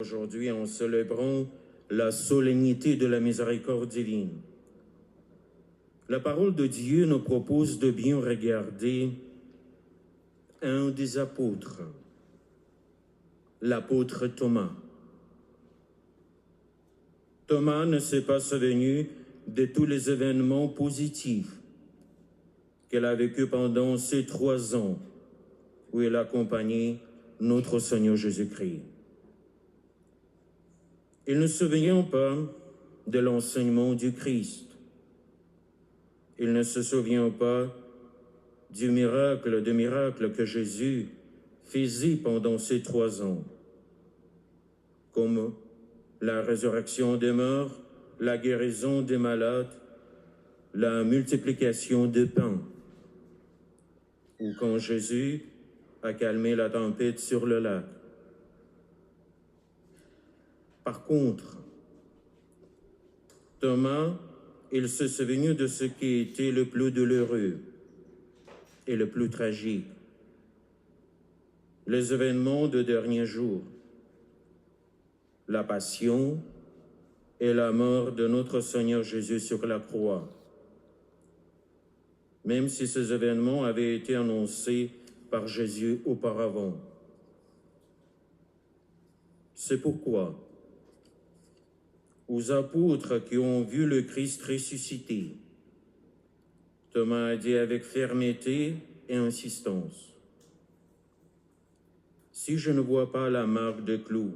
Aujourd'hui, en célébrant la solennité de la miséricorde divine, la parole de Dieu nous propose de bien regarder un des apôtres, l'apôtre Thomas. Thomas ne s'est pas souvenu de tous les événements positifs qu'il a vécus pendant ces 3 ans où il a accompagné notre Seigneur Jésus-Christ. Il ne se souvient pas de l'enseignement du Christ. Il ne se souvient pas du miracle que Jésus faisait pendant ces 3 ans, comme la résurrection des morts, la guérison des malades, la multiplication de pain, ou quand Jésus a calmé la tempête sur le lac. Par contre, Thomas, il se souvient de ce qui était le plus douloureux et le plus tragique, les événements de derniers jours, la passion et la mort de notre Seigneur Jésus sur la croix. Même si ces événements avaient été annoncés par Jésus auparavant. C'est pourquoi, aux apôtres qui ont vu le Christ ressuscité, Thomas a dit avec fermeté et insistance: « Si je ne vois pas la marque de clous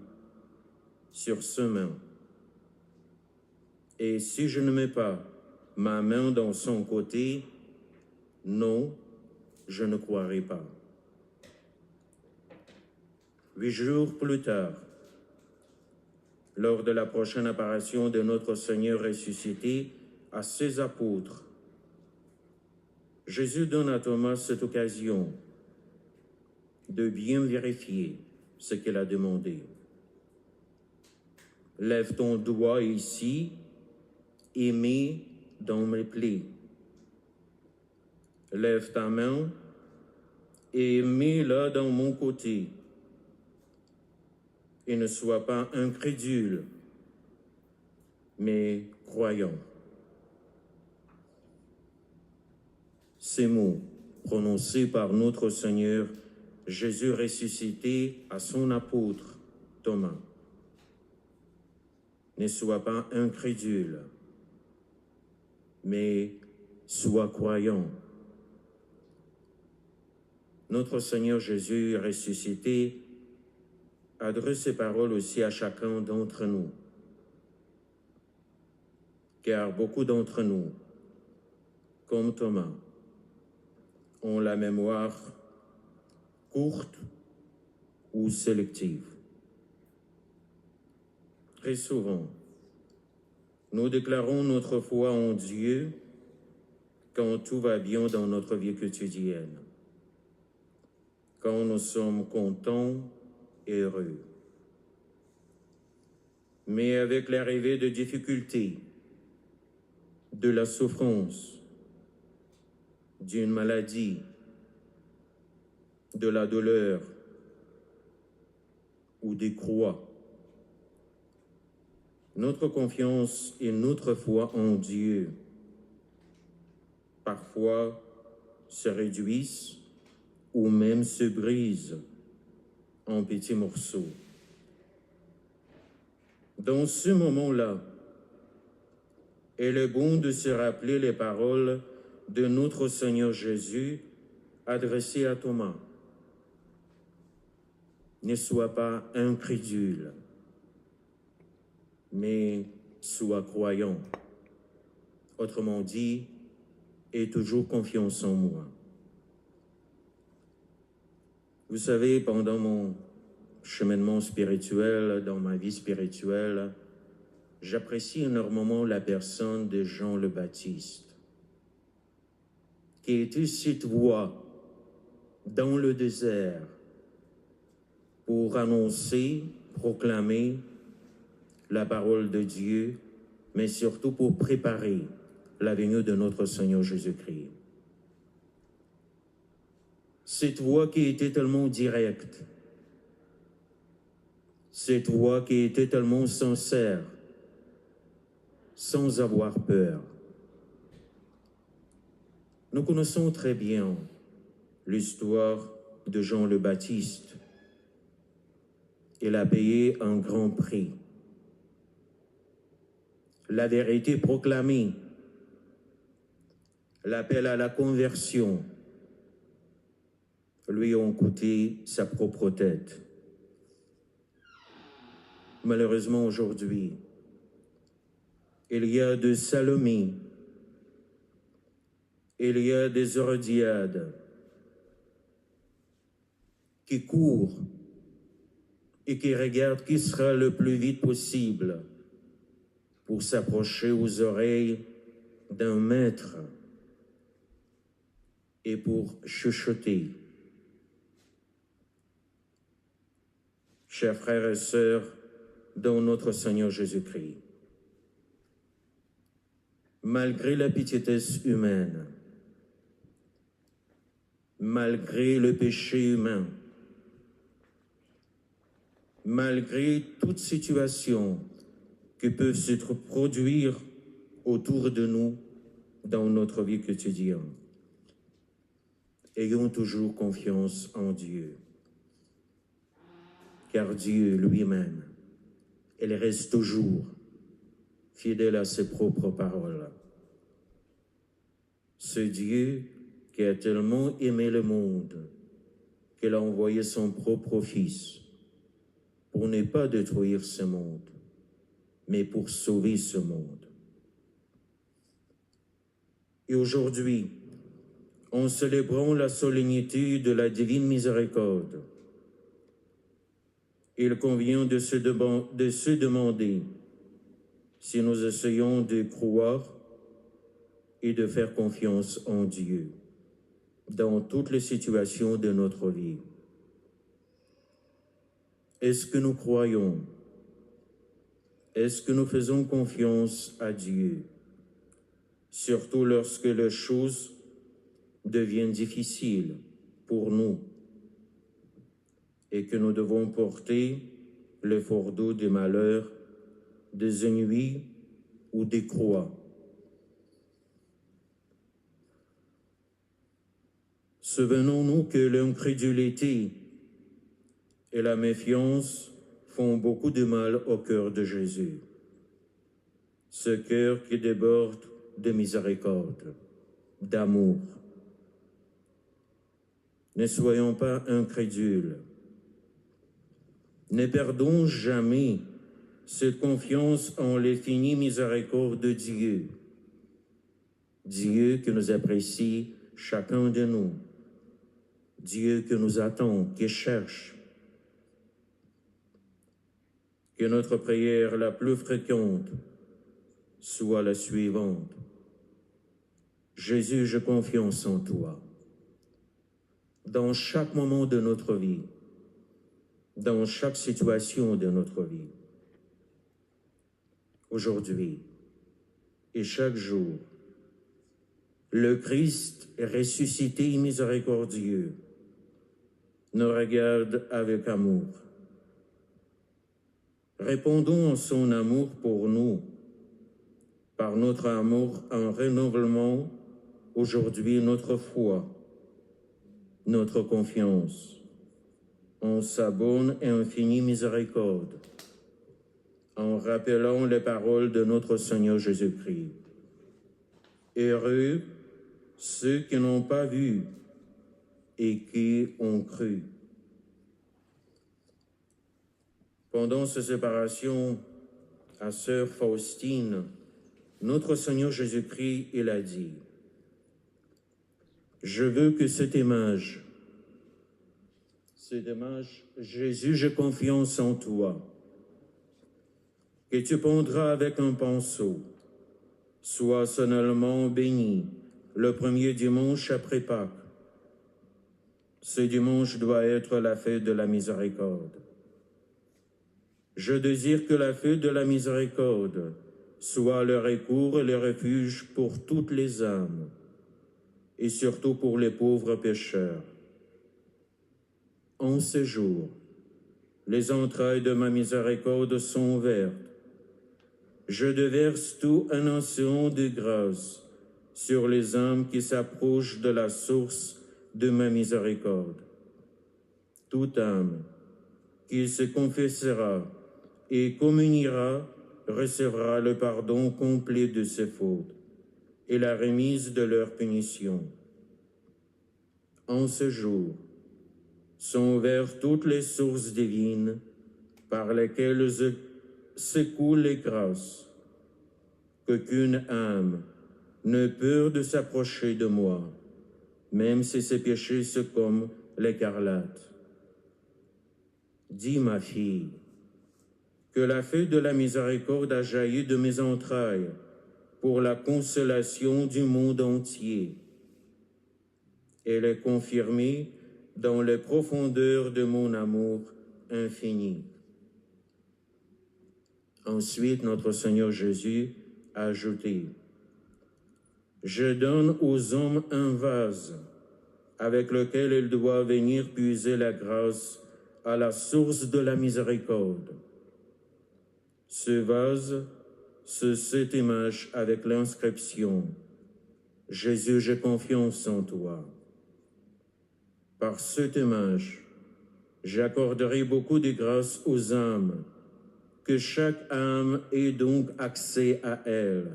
sur sa main, et si je ne mets pas ma main dans son côté, non, je ne croirai pas. » 8 jours plus tard, lors de la prochaine apparition de notre Seigneur ressuscité à ses apôtres, Jésus donne à Thomas cette occasion de bien vérifier ce qu'il a demandé. « Lève ton doigt ici et mets dans mes plaies. Lève ta main et mets-la dans mon côté. Et ne sois pas incrédule, mais croyant. » Ces mots prononcés par notre Seigneur Jésus ressuscité à son apôtre Thomas. Ne sois pas incrédule, mais sois croyant. Notre Seigneur Jésus ressuscité adresse ces paroles aussi à chacun d'entre nous, car beaucoup d'entre nous, comme Thomas, ont la mémoire courte ou sélective. Très souvent, nous déclarons notre foi en Dieu quand tout va bien dans notre vie quotidienne, quand nous sommes contents et heureux. Mais avec l'arrivée de difficultés, de la souffrance, d'une maladie, de la douleur ou des croix, notre confiance et notre foi en Dieu parfois se réduisent ou même se brisent en petits morceaux. Dans ce moment-là, il est bon de se rappeler les paroles de notre Seigneur Jésus adressées à Thomas. Ne sois pas incrédule, mais sois croyant. Autrement dit, aie toujours confiance en moi. Vous savez, pendant mon cheminement spirituel, dans ma vie spirituelle, j'apprécie énormément la personne de Jean le Baptiste, qui était cette voix dans le désert pour annoncer, proclamer la parole de Dieu, mais surtout pour préparer la venue de notre Seigneur Jésus-Christ. Cette voix qui était tellement directe, Cette voix qui était tellement sincère, sans avoir peur. Nous connaissons très bien l'histoire de Jean le Baptiste. Il a payé un grand prix. La vérité proclamée, l'appel à la conversion, lui ont coûté sa propre tête. Malheureusement, aujourd'hui, il y a de Salomé, il y a des Hérodiades qui courent et qui regardent qui sera le plus vite possible pour s'approcher aux oreilles d'un maître et pour chuchoter. Chers frères et sœurs, dans notre Seigneur Jésus-Christ, malgré la petitesse humaine, malgré le péché humain, malgré toute situation qui peut se produire autour de nous dans notre vie quotidienne, ayons toujours confiance en Dieu, car Dieu lui-même, il reste toujours fidèle à ses propres paroles. Ce Dieu qui a tellement aimé le monde qu'il a envoyé son propre Fils pour ne pas détruire ce monde, mais pour sauver ce monde. Et aujourd'hui, en célébrant la solennité de la divine miséricorde, il convient de se demander si nous essayons de croire et de faire confiance en Dieu dans toutes les situations de notre vie. Est-ce que nous croyons? Est-ce que nous faisons confiance à Dieu, surtout lorsque les choses deviennent difficiles pour nous et que nous devons porter le fardeau des malheurs, des ennuis ou des croix? Souvenons-nous que l'incrédulité et la méfiance font beaucoup de mal au cœur de Jésus, ce cœur qui déborde de miséricorde, d'amour. Ne soyons pas incrédules. Ne perdons jamais cette confiance en l'infinie miséricorde de Dieu. Dieu qui nous apprécie chacun de nous. Dieu qui nous attend, qui cherche. Que notre prière la plus fréquente soit la suivante. Jésus, j'ai confiance en toi. Dans chaque moment de notre vie, dans chaque situation de notre vie, aujourd'hui et chaque jour, le Christ ressuscité et miséricordieux nous regarde avec amour. Répondons à son amour pour nous, par notre amour en renouvellement aujourd'hui notre foi, notre confiance en sa bonne et infinie miséricorde, en rappelant les paroles de notre Seigneur Jésus-Christ. Heureux ceux qui n'ont pas vu et qui ont cru. Pendant sa séparation à sœur Faustine, notre Seigneur Jésus-Christ, il a dit: je veux que cette image, Jésus, j'ai confiance en toi, que tu pondras avec un pinceau, soit solennellement béni le premier dimanche après Pâques. Ce dimanche doit être la fête de la miséricorde. Je désire que la fête de la miséricorde soit le recours et le refuge pour toutes les âmes, et surtout pour les pauvres pécheurs. En ce jour, Les entrailles de ma miséricorde sont ouvertes. Je déverse tout un océan de grâce sur les âmes qui s'approchent de la source de ma miséricorde. Toute âme qui se confessera et communiera recevra le pardon complet de ses fautes et la remise de leur punition. En ce jour, sont ouvertes toutes les sources divines par lesquelles s'écoulent les grâces, qu'aucune âme ne peut de s'approcher de moi, même si ses péchés sont comme l'écarlate. Dis, ma fille, que la feu de la miséricorde a jailli de mes entrailles pour la consolation du monde entier. Elle est confirmée dans les profondeurs de mon amour infini. Ensuite, notre Seigneur Jésus a ajouté, « Je donne aux hommes un vase avec lequel ils doivent venir puiser la grâce à la source de la miséricorde. Ce vase, c'est cette image avec l'inscription « Jésus, j'ai confiance en toi ». Par cette image, j'accorderai beaucoup de grâce aux âmes, que chaque âme ait donc accès à elle.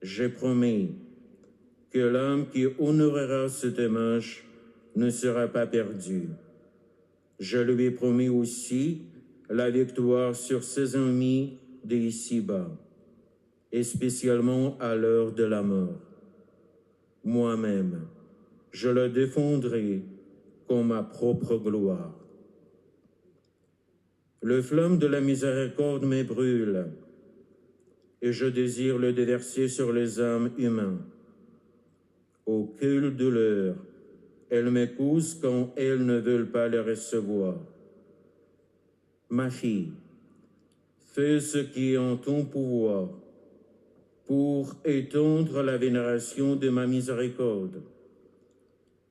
J'ai promis que l'âme qui honorera cette image ne sera pas perdue. Je lui ai promis aussi la victoire sur ses ennemis d'ici-bas, et spécialement à l'heure de la mort. Moi-même, je le défendrai comme ma propre gloire. Le flamme de la miséricorde me brûle, et je désire le déverser sur les âmes humaines. Au quelle douleur elles m'épousent quand elles ne veulent pas le recevoir. Ma fille, fais ce qui est en ton pouvoir pour étendre la vénération de ma miséricorde.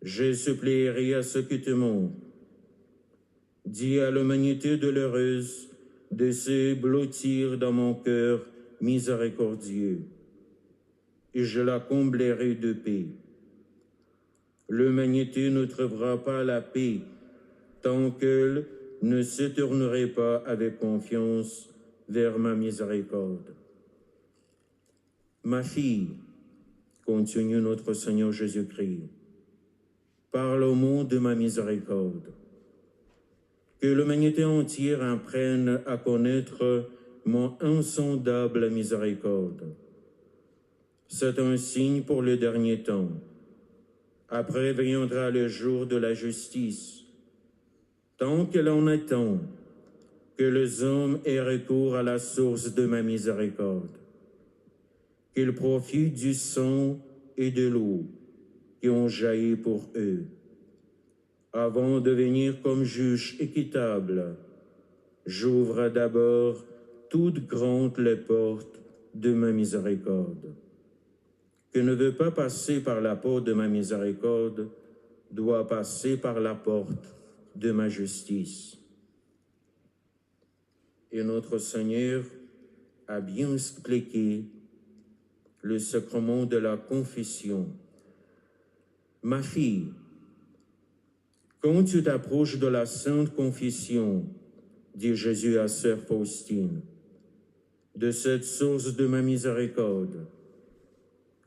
Je supplierai à ceux qui te montrent. Dis à l'humanité douloureuse de se blottir dans mon cœur miséricordieux, et je la comblerai de paix. L'humanité ne trouvera pas la paix tant qu'elle ne se tournerait pas avec confiance vers ma miséricorde. Ma fille, continue notre Seigneur Jésus-Christ, parle au monde de ma miséricorde. Que l'humanité entière apprenne à connaître mon insondable miséricorde. C'est un signe pour le dernier temps. Après viendra le jour de la justice. Tant que l'on attend que les hommes aient recours à la source de ma miséricorde, qu'ils profitent du sang et de l'eau qui ont jailli pour eux. Avant de venir comme juge équitable, j'ouvre d'abord toutes grandes les portes de ma miséricorde. Que ne veut pas passer par la porte de ma miséricorde doit passer par la porte de ma justice. Et notre Seigneur a bien expliqué le sacrement de la confession. Ma fille, quand tu t'approches de la Sainte Confession, dit Jésus à sœur Faustine, de cette source de ma miséricorde,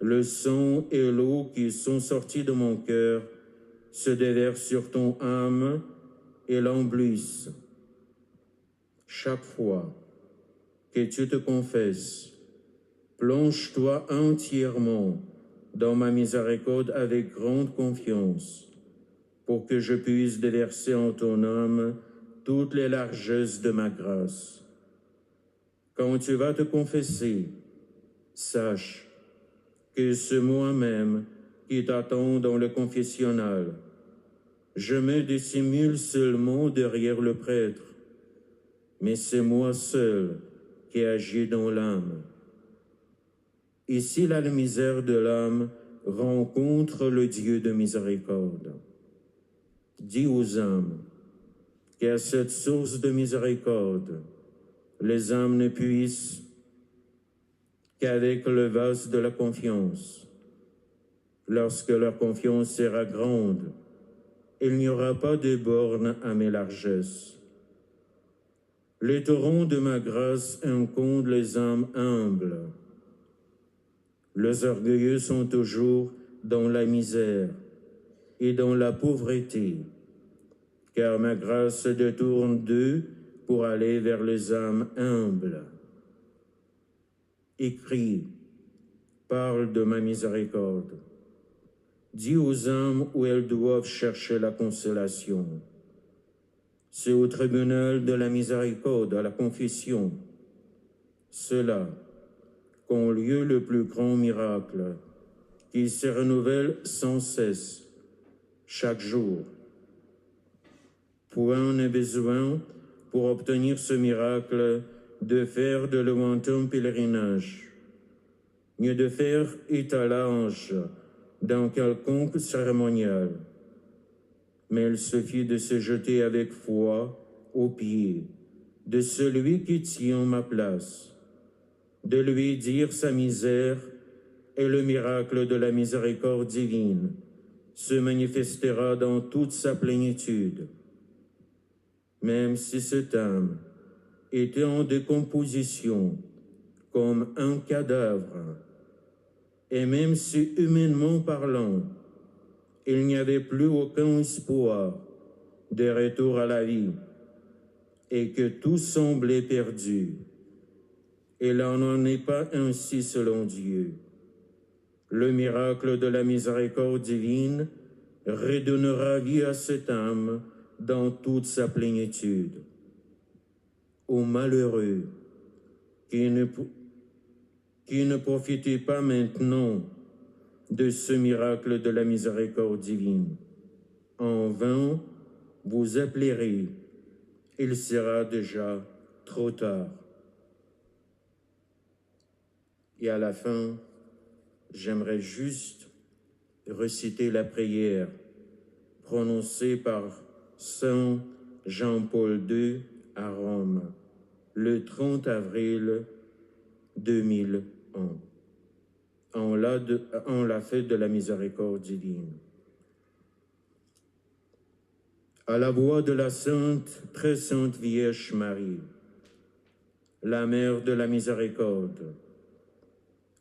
le sang et l'eau qui sont sortis de mon cœur se déversent sur ton âme et l'embellissent. Chaque fois que tu te confesses, plonge-toi entièrement dans ma miséricorde avec grande confiance, pour que je puisse déverser en ton âme toutes les largesses de ma grâce. Quand tu vas te confesser, sache que c'est moi-même qui t'attends dans le confessionnal. Je me dissimule seulement derrière le prêtre, mais c'est moi seul qui agis dans l'âme. Ici, la misère de l'âme rencontre le Dieu de miséricorde. Dis aux âmes qu'à cette source de miséricorde, les âmes ne puissent qu'avec le vase de la confiance. Lorsque leur confiance sera grande, il n'y aura pas de borne à mes largesses. Les torrents de ma grâce inondent les âmes humbles. Les orgueilleux sont toujours dans la misère et dans la pauvreté, car ma grâce se détourne d'eux pour aller vers les âmes humbles. Écris, parle de ma miséricorde. Dis aux âmes où elles doivent chercher la consolation. C'est au tribunal de la miséricorde, à la confession, ceux-là qu'ont lieu le plus grand miracle, qui se renouvelle sans cesse, chaque jour. Point n'est besoin, pour obtenir ce miracle, de faire de lointains pèlerinages, mieux de faire étalage dans quelconque cérémonial. Mais il suffit de se jeter avec foi aux pieds de celui qui tient ma place, de lui dire sa misère, et le miracle de la miséricorde divine se manifestera dans toute sa plénitude. Même si cette âme était en décomposition comme un cadavre, et même si humainement parlant, il n'y avait plus aucun espoir de retour à la vie, et que tout semblait perdu, il n'en est pas ainsi selon Dieu. Le miracle de la miséricorde divine redonnera vie à cette âme dans toute sa plénitude. Aux malheureux qui ne profitez pas maintenant de ce miracle de la miséricorde divine, en vain vous appellerez, il sera déjà trop tard. Et à la fin, j'aimerais juste reciter la prière prononcée par Saint Jean-Paul II à Rome, le 30 avril 2001, en la fête de la miséricorde divine. À la voix de la sainte, très sainte Vierge Marie, la mère de la miséricorde,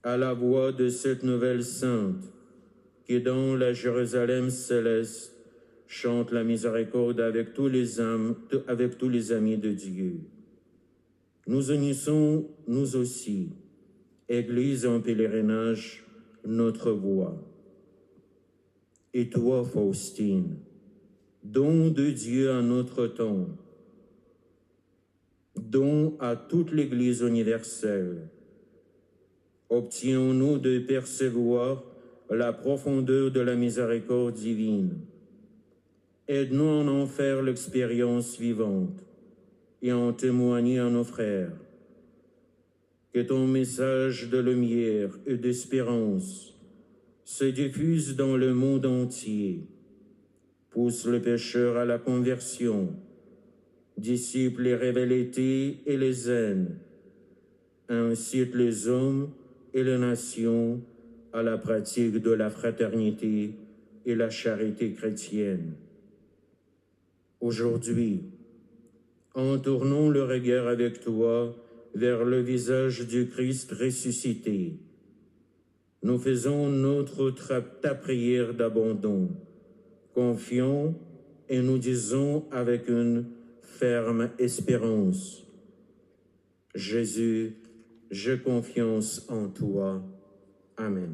à la voix de cette nouvelle sainte qui dans la Jérusalem céleste chante la miséricorde avec tous les amis de Dieu. Nous unissons, nous aussi, Église en pèlerinage, notre voix. Et toi, Faustine, don de Dieu à notre temps, don à toute l'Église universelle, obtiens-nous de percevoir la profondeur de la miséricorde divine. Aide-nous à en faire l'expérience vivante et à en témoigner à nos frères. Que ton message de lumière et d'espérance se diffuse dans le monde entier, pousse le pécheur à la conversion, dissipe les rivalités et les haines, incite les hommes et les nations à la pratique de la fraternité et la charité chrétienne. Aujourd'hui, en tournant le regard avec toi vers le visage du Christ ressuscité, nous faisons ta prière d'abandon, confiants et nous disons avec une ferme espérance: Jésus, j'ai confiance en toi. Amen.